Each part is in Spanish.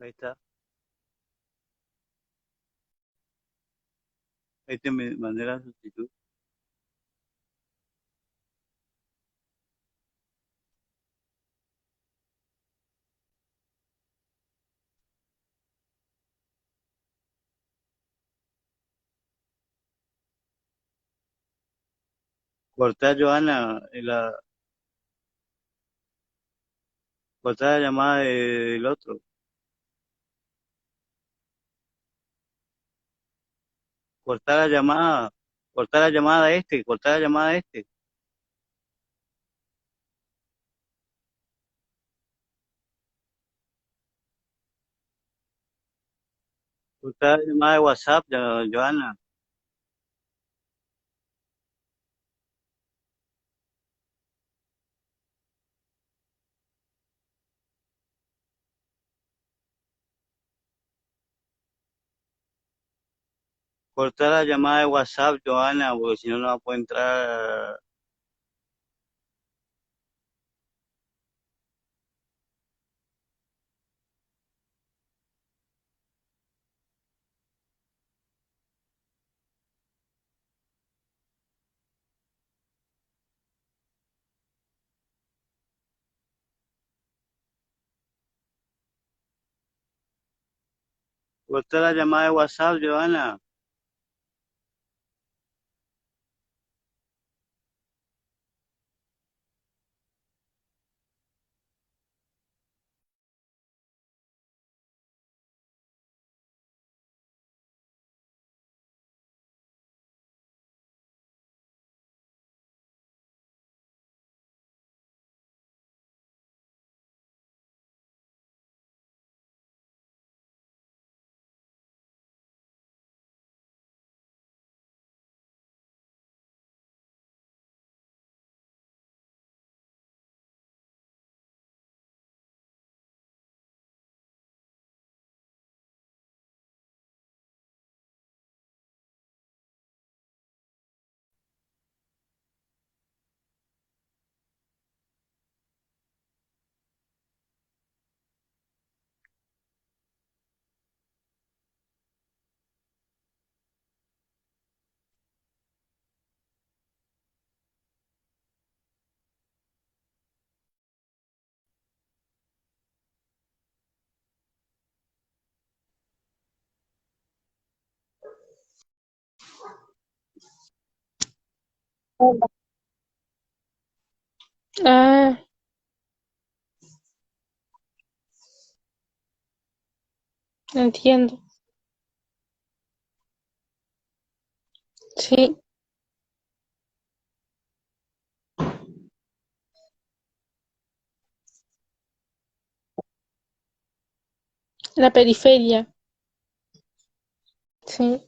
Ahí está. Ahí te mandé la solicitud. Cortar, Joana, cortar la llamada del otro. Cortar la llamada. Cortar la llamada de este. Cortar la llamada de este. Cortar la llamada de WhatsApp, Joana. Cortar la llamada de WhatsApp, Joana, porque si no, no va a poder entrar. Cortar la llamada de WhatsApp, Joana. Ah, entiendo. Sí, la periferia. Sí.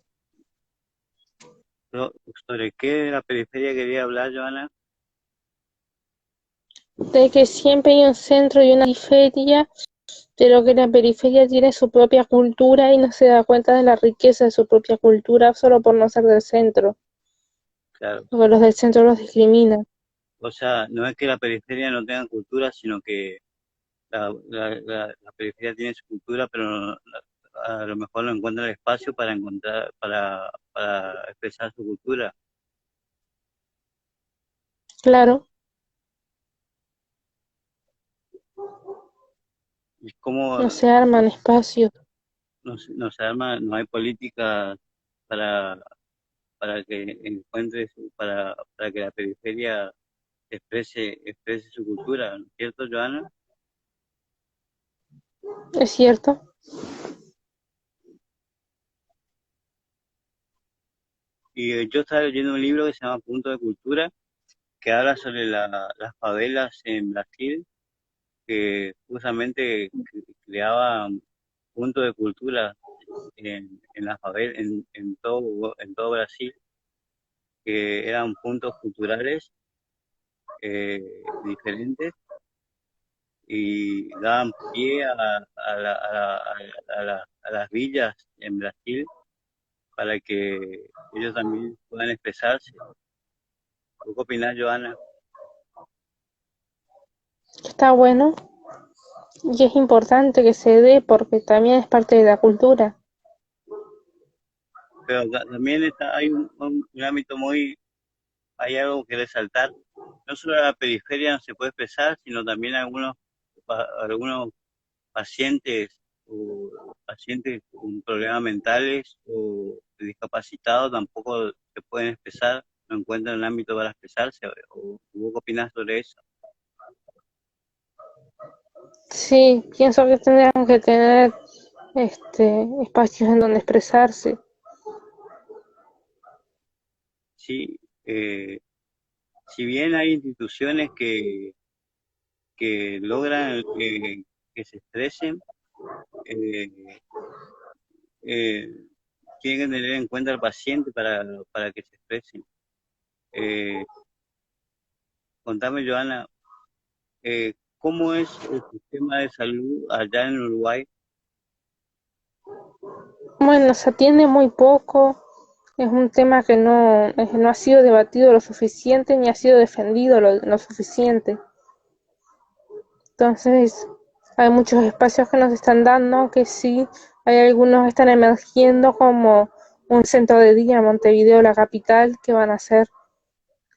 ¿Sobre qué de la periferia quería hablar, Joana? De que siempre hay un centro y una periferia, pero que la periferia tiene su propia cultura y no se da cuenta de la riqueza de su propia cultura solo por no ser del centro. Claro. Porque los del centro los discriminan. O sea, no es que la periferia no tenga cultura, sino que la periferia tiene su cultura, pero a lo mejor no encuentra el espacio para para expresar su cultura. Claro, Es como no se arman espacios. no se arma, no hay políticas para, para que para que la periferia exprese su cultura, ¿no es cierto, Joana? Es cierto. Y yo estaba leyendo un libro que se llama Punto de Cultura, que habla sobre las favelas en Brasil, que justamente creaban puntos de cultura en la favela, en todo Brasil, que eran puntos culturales diferentes y daban pie a las villas en Brasil para que ellos también puedan expresarse. ¿Tú qué opinas, Joana? Está bueno. Y es importante que se dé porque también es parte de la cultura. Pero también hay un ámbito hay algo que resaltar. No solo la periferia no se puede expresar, sino también algunos pacientes o pacientes con problemas mentales o discapacitados tampoco se pueden expresar, no encuentran el ámbito para expresarse. ¿O vos qué opinás sobre eso? Sí, pienso que tendrían que tener espacios en donde expresarse. Sí, si bien hay instituciones que logran que se expresen, eh, eh, tienen que tener en cuenta al paciente para que se expresen. Eh, Contame, Joana, ¿cómo es el sistema de salud allá en Uruguay? Bueno, se atiende muy poco, es un tema que no ha sido debatido lo suficiente ni ha sido defendido lo suficiente. Entonces, hay muchos espacios que nos están dando, que sí, hay algunos que están emergiendo como un centro de día en Montevideo, la capital, que van a hacer,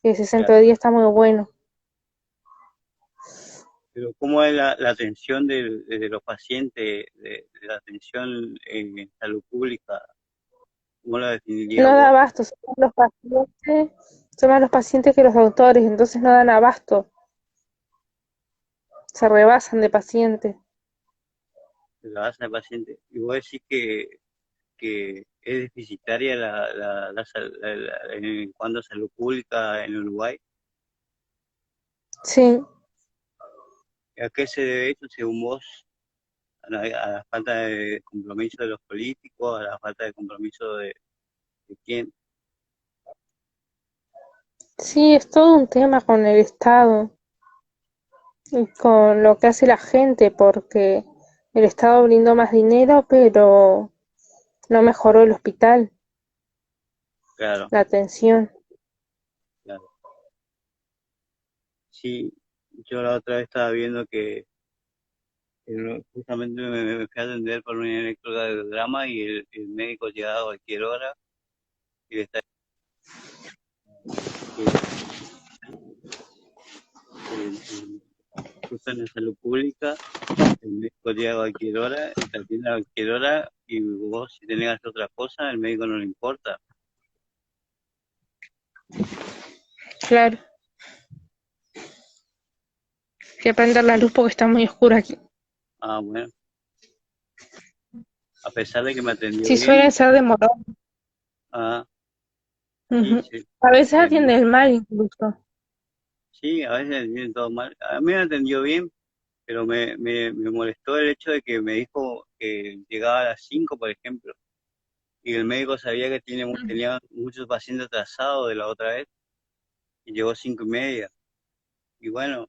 que ese centro de Claro. día está muy bueno. Pero ¿cómo es la atención de los pacientes, de la atención en salud pública? ¿Cómo la definiría No da vos? abasto, son más los pacientes que los doctores, entonces no dan abasto, se rebasan de pacientes. La base del paciente. Y vos decís que es deficitaria en cuanto a salud pública en Uruguay. Sí, ¿A qué se debe eso, según vos? A la falta de compromiso de los políticos, a la falta de compromiso de quién. sí, es todo un tema con el Estado y con lo que hace la gente, porque el Estado brindó más dinero, pero no mejoró el hospital, Claro, la atención. claro. Sí, yo la otra vez estaba viendo que justamente me fui a atender por un electrocardiograma y el médico llegaba a cualquier hora y le está que, que justo en la salud pública el médico llega a cualquier hora, te atiende a cualquier hora y vos si tenés que hacer otra cosa, el médico no le importa. Claro, voy a prender la luz porque está muy oscura aquí. Ah, bueno, a pesar de que me atendió Sí, suelen bien, ser demorados. ah, y Ujú. A veces me- atienden mal incluso. sí, a veces me atienden todo mal. A mí me atendió bien, pero me molestó el hecho de que me dijo que llegaba a las 5 por ejemplo, y el médico sabía que tenía muchos pacientes atrasados de la otra vez, y llegó 5:30. Y bueno,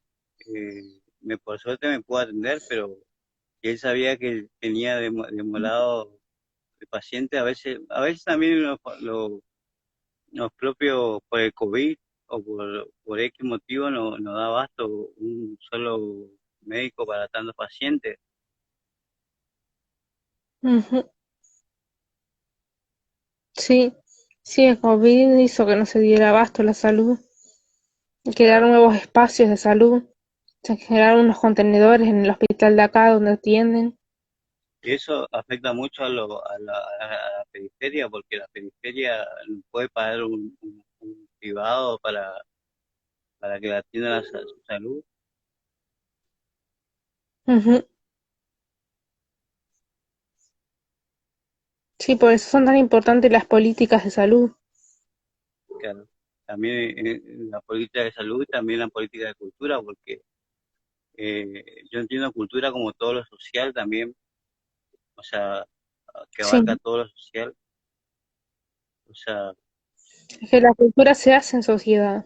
por suerte me pudo atender, pero él sabía que tenía demorado el paciente, a veces también los propios por el COVID o por X motivo no da abasto un solo médico para tantos pacientes. Ujú. Sí, sí, el COVID hizo que no se diera abasto la salud, y crear Claro. nuevos espacios de salud, se generaron unos contenedores en el hospital de acá donde atienden. Y eso afecta mucho a la periferia, porque la periferia no puede pagar un privado para que la atienda su salud. Ujú. Sí, por eso son tan importantes las políticas de salud. Claro. También la política de salud y también la política de cultura, porque yo entiendo cultura como todo lo social también, o sea, que Sí, abarca todo lo social, o sea, es que la cultura se hace en sociedad.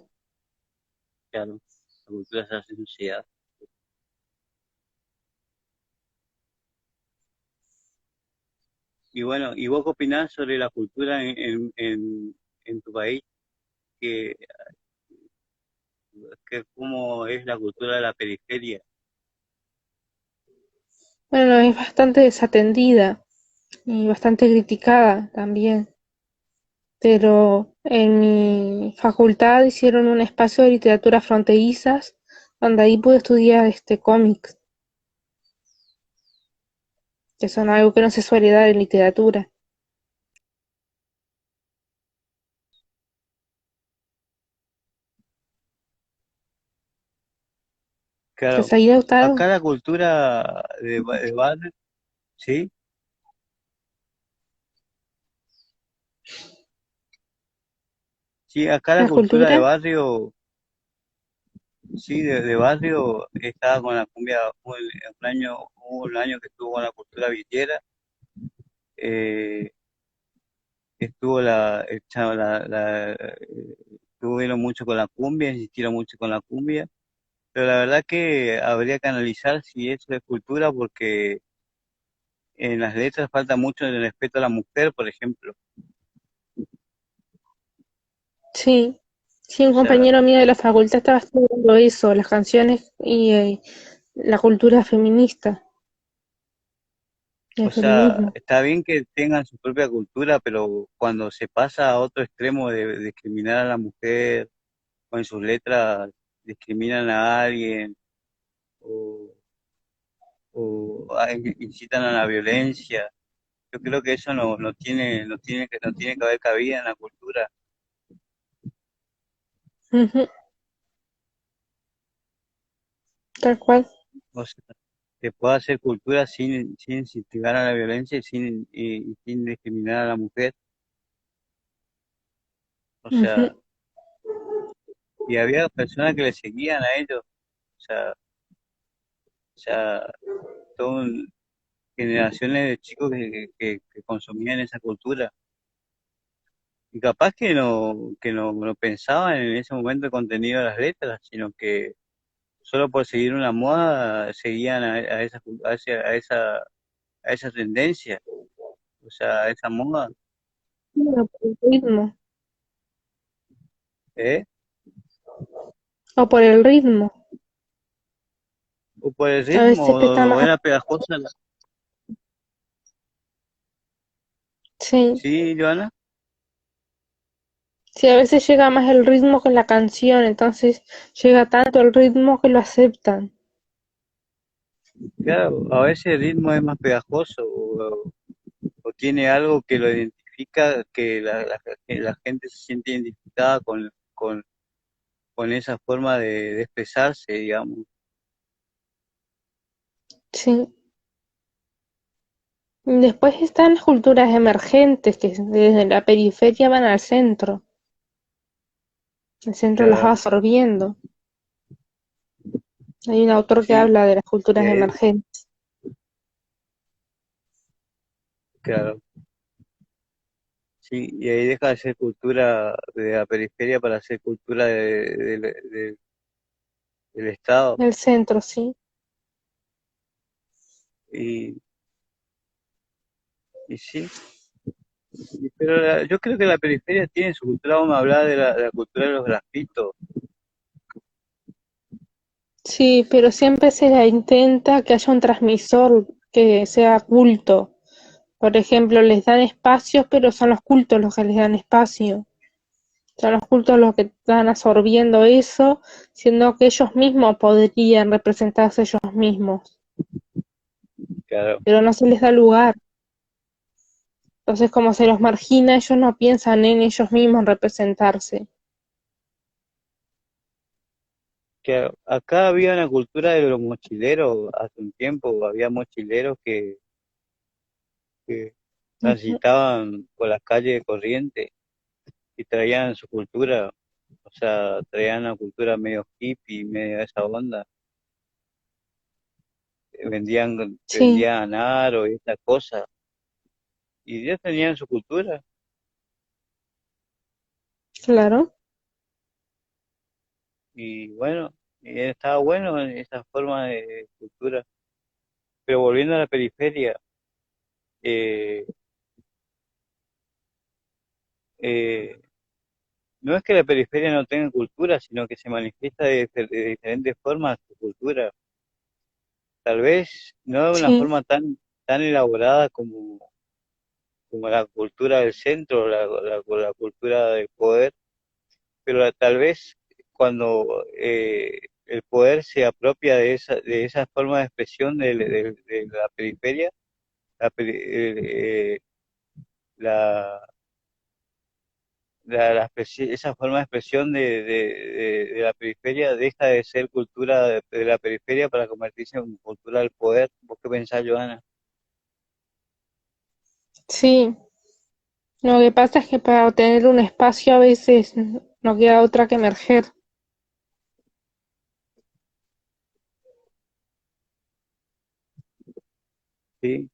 claro, la cultura se hace en sociedad. Y bueno, ¿y vos qué opinás sobre la cultura en tu país? Que, ¿Cómo es la cultura de la periferia? Bueno, es bastante desatendida y bastante criticada también, pero en mi facultad hicieron un espacio de literatura fronterizas donde ahí pude estudiar cómics, que son algo que no se suele dar en literatura. ¿Te Claro, ha gustado? acá la cultura de barrio, ¿sí? Sí, acá la ¿La cultura de cultura? barrio, sí, de barrio estaba con la cumbia, hubo un año que estuvo con la cultura villera, eh, estuvo estuvieron mucho con la cumbia, insistieron mucho con la cumbia, pero la verdad que habría que analizar si eso es cultura porque en las letras falta mucho el respeto a la mujer, por ejemplo. Sí, sí, O un sea, compañero mío de la facultad estaba estudiando eso, las canciones y la cultura feminista, y el o sea, feminismo. está bien que tengan su propia cultura, pero cuando se pasa a otro extremo de discriminar a la mujer, o en sus letras discriminan a alguien, o, incitan a la violencia, yo creo que eso no tiene que haber cabida en la cultura. Ujú, tal cual. O sea, se puede hacer cultura sin incentivar a la violencia y sin discriminar a la mujer. O Ujú, sea, y había personas que le seguían a ellos. O sea, todo generaciones de chicos que consumían esa cultura. Y capaz no pensaban en ese momento el contenido de las letras, sino que solo por seguir una moda seguían a esa tendencia, o sea, a esa moda, bueno, por el ritmo, ¿eh? o por el ritmo. O por el A ritmo, veces está o más, era pegajosa. sí, Sí, Joana, sí, a veces llega más el ritmo que la canción, entonces llega tanto el ritmo que lo aceptan. claro, a veces el ritmo es más pegajoso o tiene algo que lo identifica, que la gente se siente identificada con esa forma de expresarse, digamos. Sí. Después están las culturas emergentes que desde la periferia van al centro. El centro las va Claro, absorbiendo. Hay un autor que sí, habla de las y culturas ahí, emergentes. claro, sí, y ahí deja de ser cultura de la periferia para ser cultura del Estado. El centro, sí. Y, y sí, pero yo creo que la periferia tiene su cultura, vamos a hablar de la cultura de los grafitos. Sí, pero siempre se la intenta que haya un transmisor que sea culto. Por ejemplo, les dan espacios, pero son los cultos los que les dan espacio. Son los cultos los que están absorbiendo eso, siendo que ellos mismos podrían representarse ellos mismos, Claro, pero no se les da lugar. Entonces, como se los margina, ellos no piensan en ellos mismos representarse. que acá había una cultura de los mochileros, hace un tiempo había mochileros que Ujú. transitaban por las calles de Corrientes y traían su cultura, o sea, traían una cultura medio hippie, medio de esa onda, Sí, vendían aro y esta cosa, y ellos tenían su cultura, claro. y bueno, y estaba bueno en esa forma de cultura. Pero volviendo a la periferia, eh, eh, no es que la periferia no tenga cultura, sino que se manifiesta de diferentes formas su cultura. tal vez no de una Sí, forma tan elaborada como la cultura del centro, la cultura del poder, pero tal vez cuando el poder se apropia de esa forma de expresión de la periferia, la, peri- la, esa forma de expresión de la periferia deja de ser cultura de la periferia para convertirse en cultura del poder. ¿Vos qué pensás, Joana? sí. Lo que pasa es que para obtener un espacio a veces no queda otra que emerger. Sí,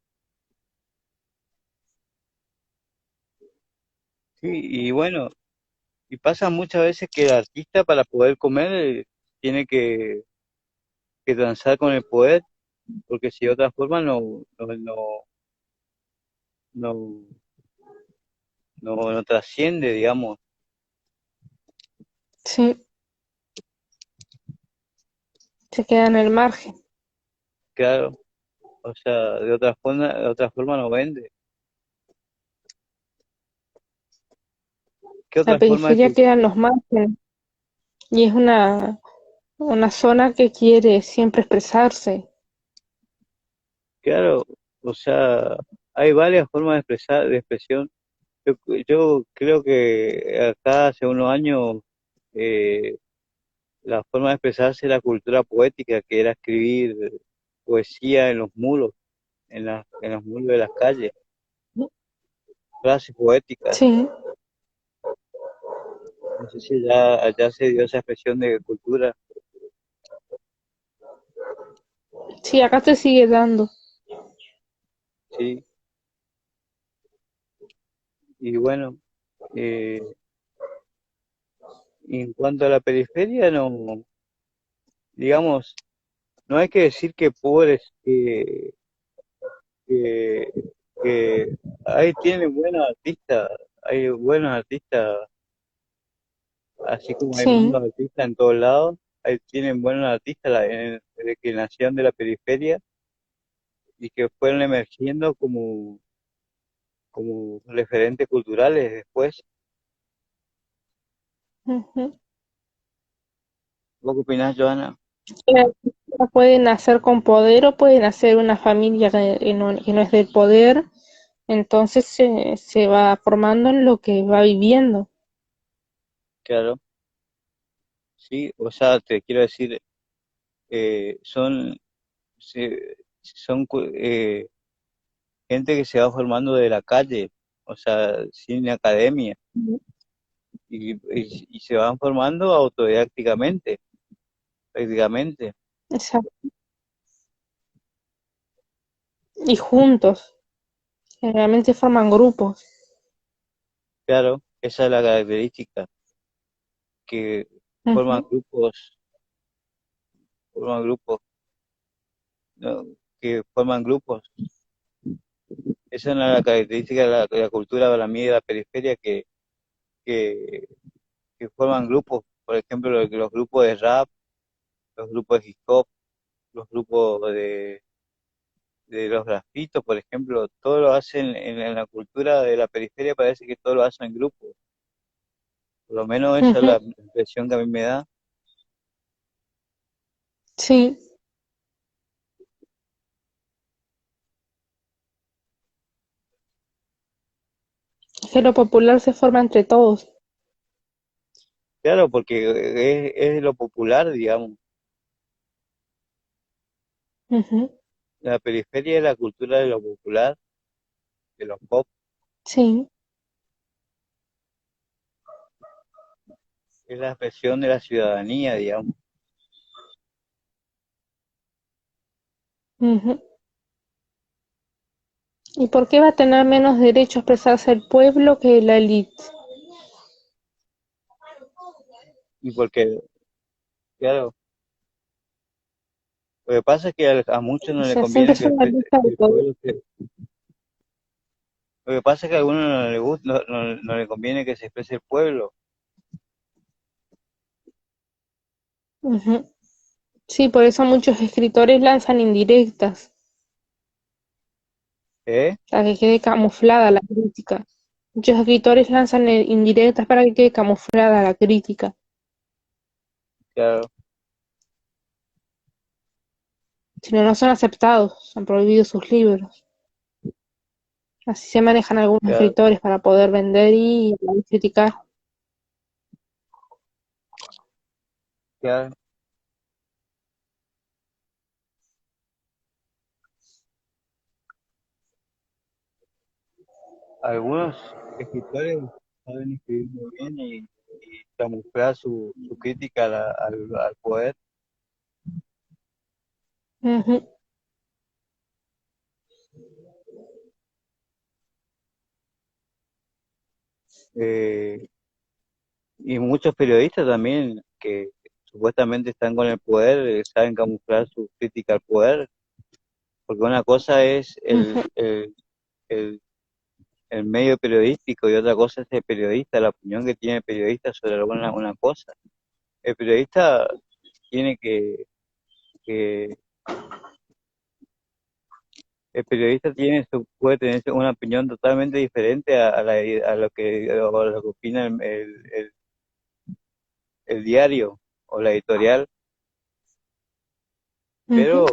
sí, y bueno, y pasa muchas veces que el artista para poder comer tiene que transar con el poder, porque si de otra forma no, no trasciende, digamos. Sí, se queda en el margen. Claro, o sea, de otra forma no vende. ¿Qué La otra forma de periferia queda en los márgenes y es una zona que quiere siempre expresarse. Claro, o sea, hay varias formas de expresar, de expresión. Yo, yo creo que acá hace unos años eh, la forma de expresarse la cultura poética, que era escribir poesía en los muros, en los muros de las calles, frases poéticas. Sí, No sé si allá se dio esa expresión de cultura, sí, acá se sigue dando. sí. Y bueno, eh, en cuanto a la periferia, no, digamos, no hay que decir que pobres, que, que ahí tienen hay buenos artistas, así como hay Sí, buenos artistas en todos lados, ahí tienen buenos artistas que nacieron de la periferia y que fueron emergiendo como referentes culturales después. ujú. ¿Vos qué opinás, Joana? Pueden nacer con poder o pueden nacer una familia que no es del poder, entonces se va formando en lo que va viviendo. Claro, sí, o sea, te quiero decir, son, son gente que se va formando de la calle, o sea, sin academia, y se van formando autodidácticamente, prácticamente. Exacto. Y juntos, generalmente forman grupos. Claro, esa es la característica, que forman Ujú, grupos, forman grupos, ¿no? Que forman grupos. Esa es la característica de la cultura para mí de la periferia, que, que forman grupos, por ejemplo, los grupos de rap, los grupos de hip hop, los grupos de los grafitos, por ejemplo, todo lo hacen en la cultura de la periferia, parece que todo lo hacen en grupo. Por lo menos esa es ujú. la impresión que a mí me da. Sí, es que lo popular se forma entre todos. Claro, porque es lo popular, digamos. Ujú, La periferia es la cultura de lo popular, de los pop, sí, es la expresión de la ciudadanía, digamos. ujú. ¿Y por qué va a tener menos derecho a expresarse el pueblo que la élite? Y porque, claro, lo que pasa es que a muchos O no le sea, siempre conviene que, son la lista que del el poder. pueblo lo que pasa es que a algunos no le gusta, no le conviene que se exprese el pueblo. Ujú. Sí, por eso muchos escritores lanzan indirectas, ¿Eh? para que quede camuflada la crítica. Muchos escritores lanzan indirectas para que quede camuflada la crítica. Claro, Si no, no son aceptados, han prohibido sus libros. Así se manejan algunos claro, escritores para poder vender y criticar. claro. Algunos escritores saben escribir muy bien y camuflar su crítica al poder. Ujú, Eh, y muchos periodistas también que supuestamente están con el poder, saben camuflar su crítica al poder, porque una cosa es ujú, el, el medio periodístico y otra cosa es el periodista, la opinión que tiene el periodista sobre alguna una cosa. El periodista tiene que el periodista puede tener una opinión totalmente diferente a lo que opina el diario o la editorial, ujú. pero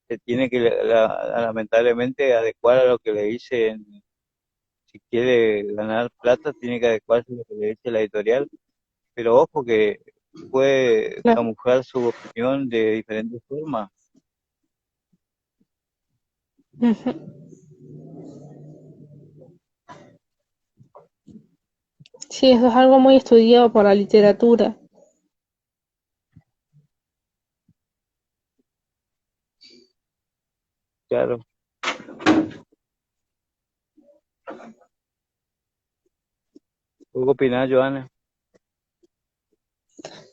se tiene que lamentablemente adecuar a lo que le dicen. Si quiere ganar plata, tiene que adecuarse a lo que le dice la editorial, pero ojo que puede Claro, camuflar su opinión de diferentes formas. ujú. Sí, eso es algo muy estudiado por la literatura. Claro. ¿Tú qué opinás, Joana?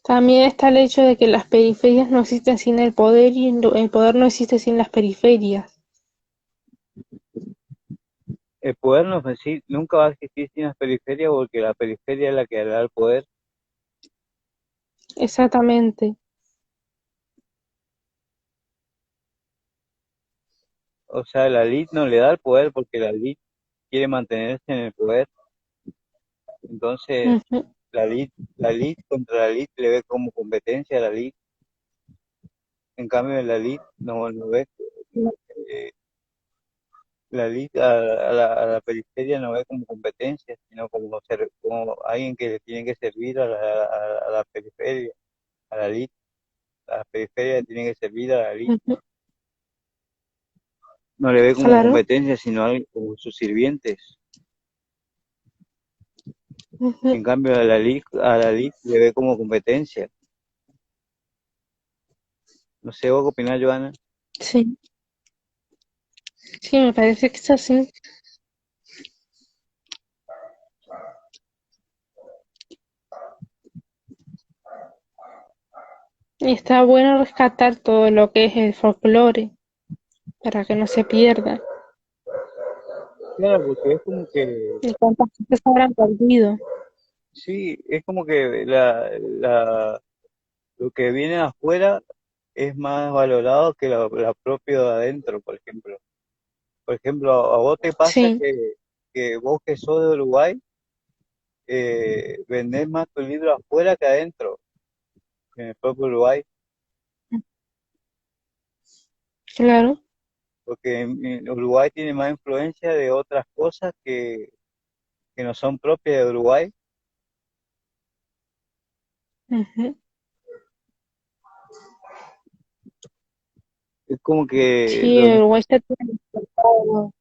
También está el hecho de que las periferias no existen sin el poder y el poder no existe sin las periferias. El poder nunca va a existir sin las periferias porque la periferia es la que da el poder. Exactamente. O sea, la elite no le da el poder porque la elite quiere mantenerse en el poder. Entonces, Ujú, la elite contra la elite le ve como competencia a la elite. En cambio, la elite no ve, eh, la elite a la periferia no ve como competencia, sino como alguien que le tiene que servir a la periferia, a la elite. A la periferia le tiene que servir a la elite. ujú. No le ve como Claro. competencia, sino como sus sirvientes. Ujú. En cambio, a la elite le ve como competencia. No sé, ¿vos qué opinás, Joana? Sí, sí, me parece que es así. Y está bueno rescatar todo lo que es el folclore para que no se pierda. Claro, porque es como que, ¿Y cuántas cosas se habrán perdido? sí, es como que lo que viene afuera es más valorado que la propio de adentro, por ejemplo. Por ejemplo, a vos te pasa Sí, que vos que sos de Uruguay, vendés más tu libro afuera que adentro, en el propio Uruguay, claro. porque en Uruguay tiene más influencia de otras cosas que no son propias de Uruguay. Ujú. Es como que Sí, Uruguay ya tiene todo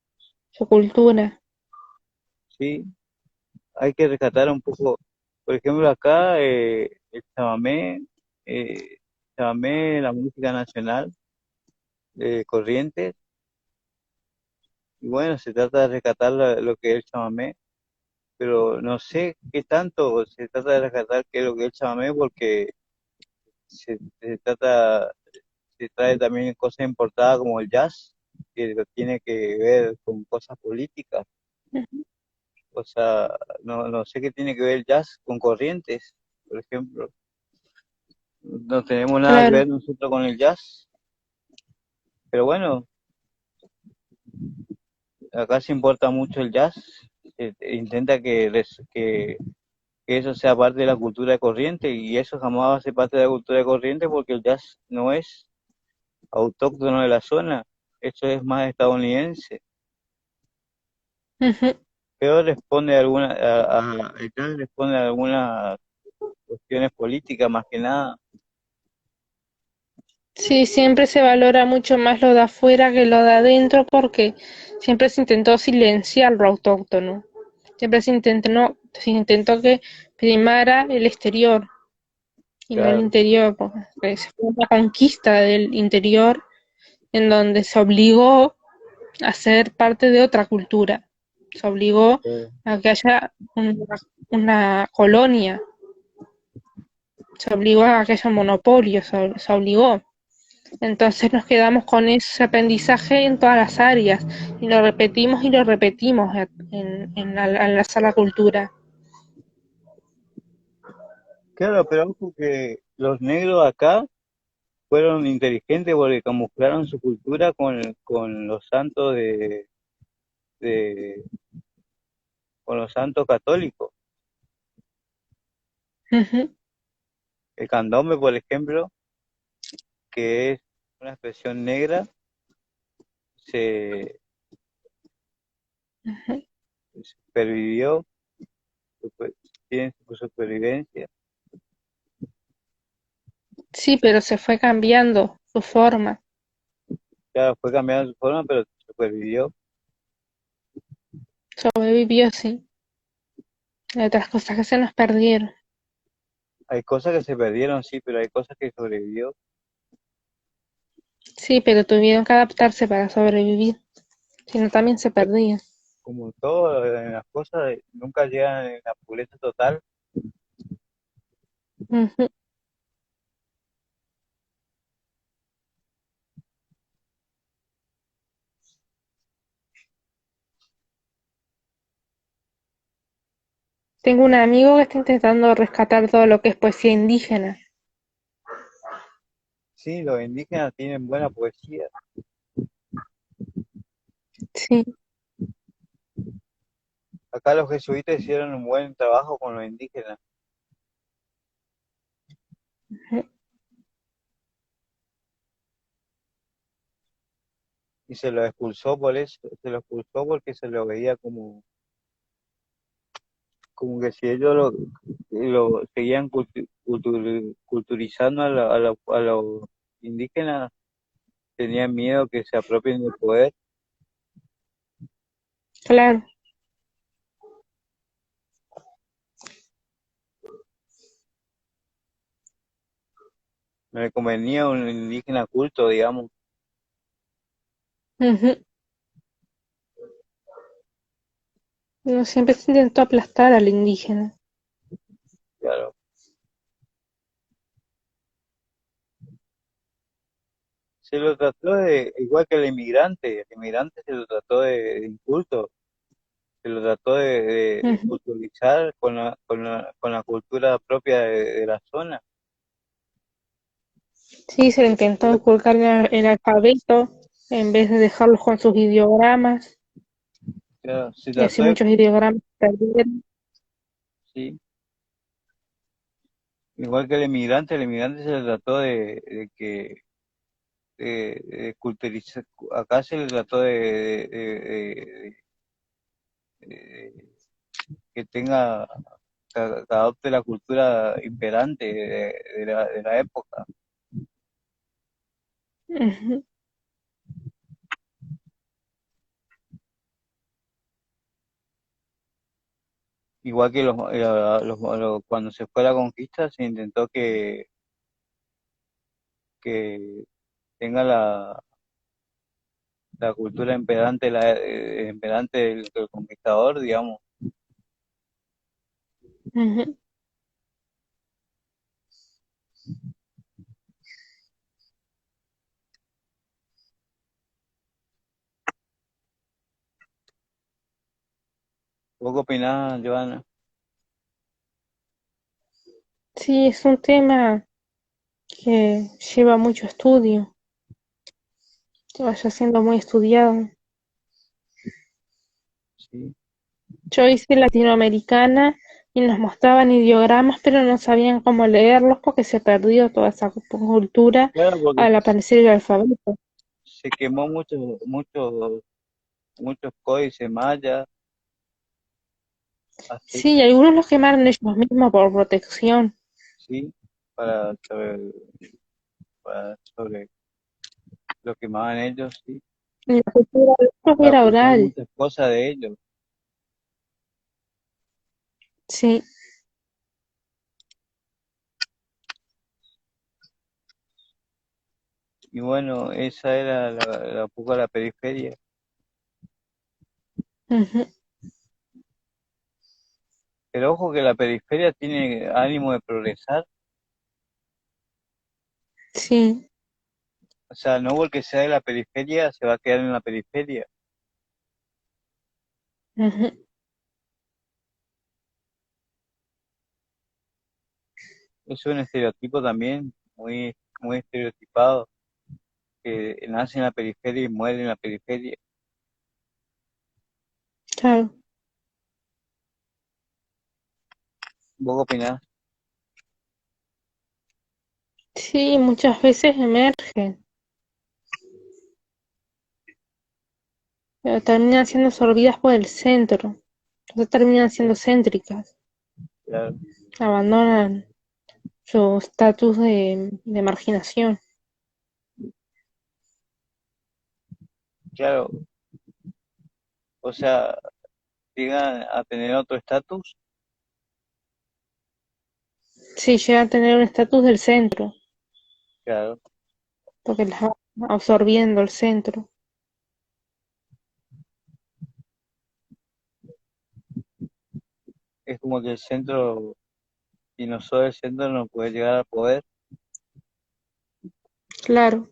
su cultura. sí, hay que rescatar un poco. Por ejemplo, acá eh, la música nacional de Corrientes, y bueno, se trata de rescatar lo que es el chamamé, pero no sé qué tanto se trata de rescatar qué es lo que es el chamamé, porque se trata, se trae también cosas importadas como el jazz, que lo tiene que ver con cosas políticas. Ujú. O sea, no sé qué tiene que ver el jazz con Corrientes, por ejemplo. no tenemos nada que claro. ver nosotros con el jazz, pero bueno, acá se importa mucho el jazz, intenta que eso sea parte de la cultura de corriente y eso jamás va a ser parte de la cultura de corriente porque el jazz no es autóctono de la zona, eso es más estadounidense, Ujú. pero responde a el jazz responde a algunas cuestiones políticas más que nada, Sí, siempre se valora mucho más lo de afuera que lo de adentro porque siempre se intentó silenciar lo autóctono. Siempre se intentó que primara el exterior y no el claro, interior, porque se fue una conquista del interior en donde se obligó a ser parte de otra cultura. Se obligó eh, a que haya una colonia, se obligó a que haya monopolio, se obligó. Entonces nos quedamos con ese aprendizaje en todas las áreas y lo repetimos al hacer la cultura. claro, pero ojo que los negros acá fueron inteligentes porque camuflaron su cultura con los santos de- con los santos católicos. Ujú, El candombe, por ejemplo, que es una expresión negra, se ujú. supervivió, tiene su supervivencia. Sí, pero se fue cambiando su forma, Claro, fue cambiando su forma, pero supervivió. sobrevivió, sí. Hay otras cosas que se nos perdieron. Hay cosas que se perdieron, sí, pero hay cosas que sobrevivió. Sí, pero tuvieron que adaptarse para sobrevivir, si no también se perdían. Como todo en las cosas, nunca llegan en la pureza total. Ujú. Tengo un amigo que está intentando rescatar todo lo que es poesía indígena. Sí, los indígenas tienen buena poesía. Sí. Acá los jesuitas hicieron un buen trabajo con los indígenas Ujú. y se los expulsó por eso, se los expulsó porque se lo veía como que si ellos lo seguían culturizando a los indígenas, tenían miedo que se apropien del poder. Claro. No le convenía un indígena culto, digamos. Ujú. No, siempre se intentó aplastar al indígena. Claro. Se lo trató igual que el inmigrante se lo trató de inculto, se lo trató de Ujú. culturizar con la cultura propia de la zona. Sí, se le intentó inculcar el alfabeto en vez de dejarlos con sus ideogramas, Claro, y así muchos ideogramas se perdieron. sí, igual que el inmigrante se le trató de que de culturizar, acá se le trató de que tenga, que adopte la cultura imperante de la época. Ujú. Igual que cuando se fue la conquista se intentó que tenga la cultura imperante, imperante del conquistador, digamos. Ujú. ¿Vos qué opinás, Joana? Sí, es un tema que lleva mucho estudio, que vaya siendo muy estudiado. ¿sí? Yo hice latinoamericana y nos mostraban ideogramas, pero no sabían cómo leerlos porque se perdió toda esa cultura Claro, porque al aparecer el alfabeto. se quemó muchos códices mayas, Sí, aztecas, algunos los quemaron ellos mismos por protección. ¿sí? Para sobre lo que quemaban ellos, ¿sí? Y la cultura de ellos Para era ocultar oral. muchas cosas de ellos. Sí. Y bueno, esa era un poco la periferia. Ujú. Pero ojo que la periferia tiene ánimo de progresar. Sí. O sea, no porque sea de la periferia se va a quedar en la periferia. Ujú. Es un estereotipo también muy estereotipado, que nace en la periferia y muere en la periferia. Claro. ¿Vos qué opinás? Sí, muchas veces emergen, pero terminan siendo absorbidas por el centro. Entonces terminan siendo céntricas. Claro, Abandonan su estatus de marginación. claro, o sea, llegan a tener otro estatus, Sí, llegan a tener un estatus del centro, claro, porque las va absorbiendo el centro. es como que el centro, si no sos el centro, no puede llegar al poder, Claro,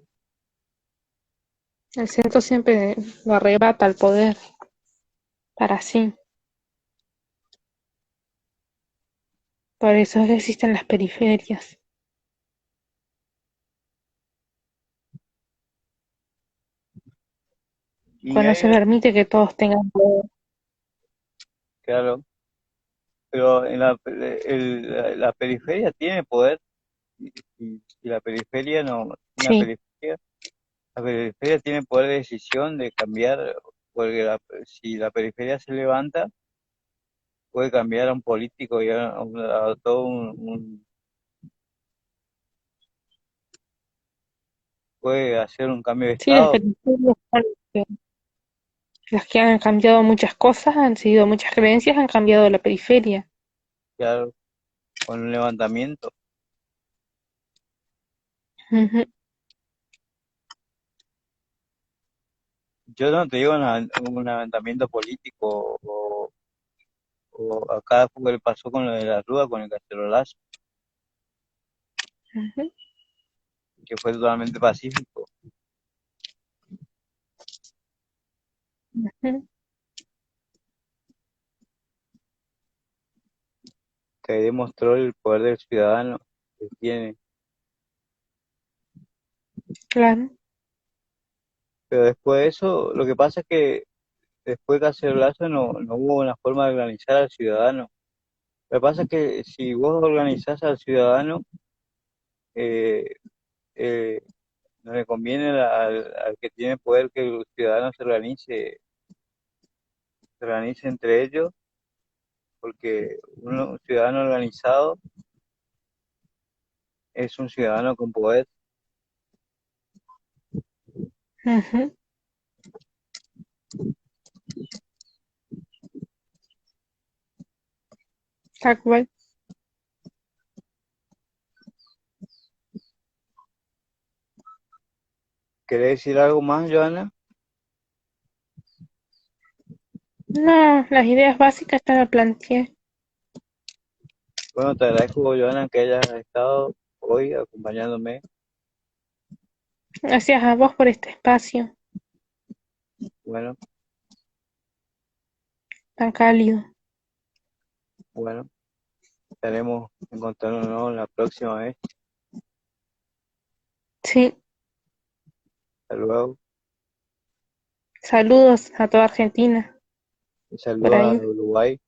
el centro siempre lo arrebata el poder para sí. Por eso es que existen las periferias, y pues no se hay, permite que todos tengan poder. claro, pero en la periferia tiene poder, y la periferia no, Sí, la periferia tiene poder de decisión de cambiar, porque si la periferia se levanta, puede cambiar a un político y a todo puede hacer un cambio de sí, las estado, periferias son las que han cambiado muchas cosas, han seguido muchas creencias, han cambiado la periferia. claro, con un levantamiento. Ujú. Yo no te digo un levantamiento político o acá fue que pasó con lo de la Rúa, con el cacerolazo, Ujú. que fue totalmente pacífico, Ujú. que demostró el poder del ciudadano que tiene. Claro. Pero después de eso, lo que pasa es que después de cacerolazo no hubo una forma de organizar al ciudadano. Lo que pasa es que si vos organizás al ciudadano, eh, eh, no le conviene al que tiene poder que el ciudadano se organice entre ellos, porque un ciudadano organizado es un ciudadano con poder. Ujú. Tal cual. ¿Querés decir algo más, Joana? No, las ideas básicas te las planteé. Bueno, te agradezco, Joana, que hayas estado hoy acompañándome. Gracias a vos por este espacio Bueno, tan cálido. bueno, estaremos encontrándonos la próxima vez. Sí, Hasta luego. saludos a toda Argentina Un por saludo a ahí. Uruguay.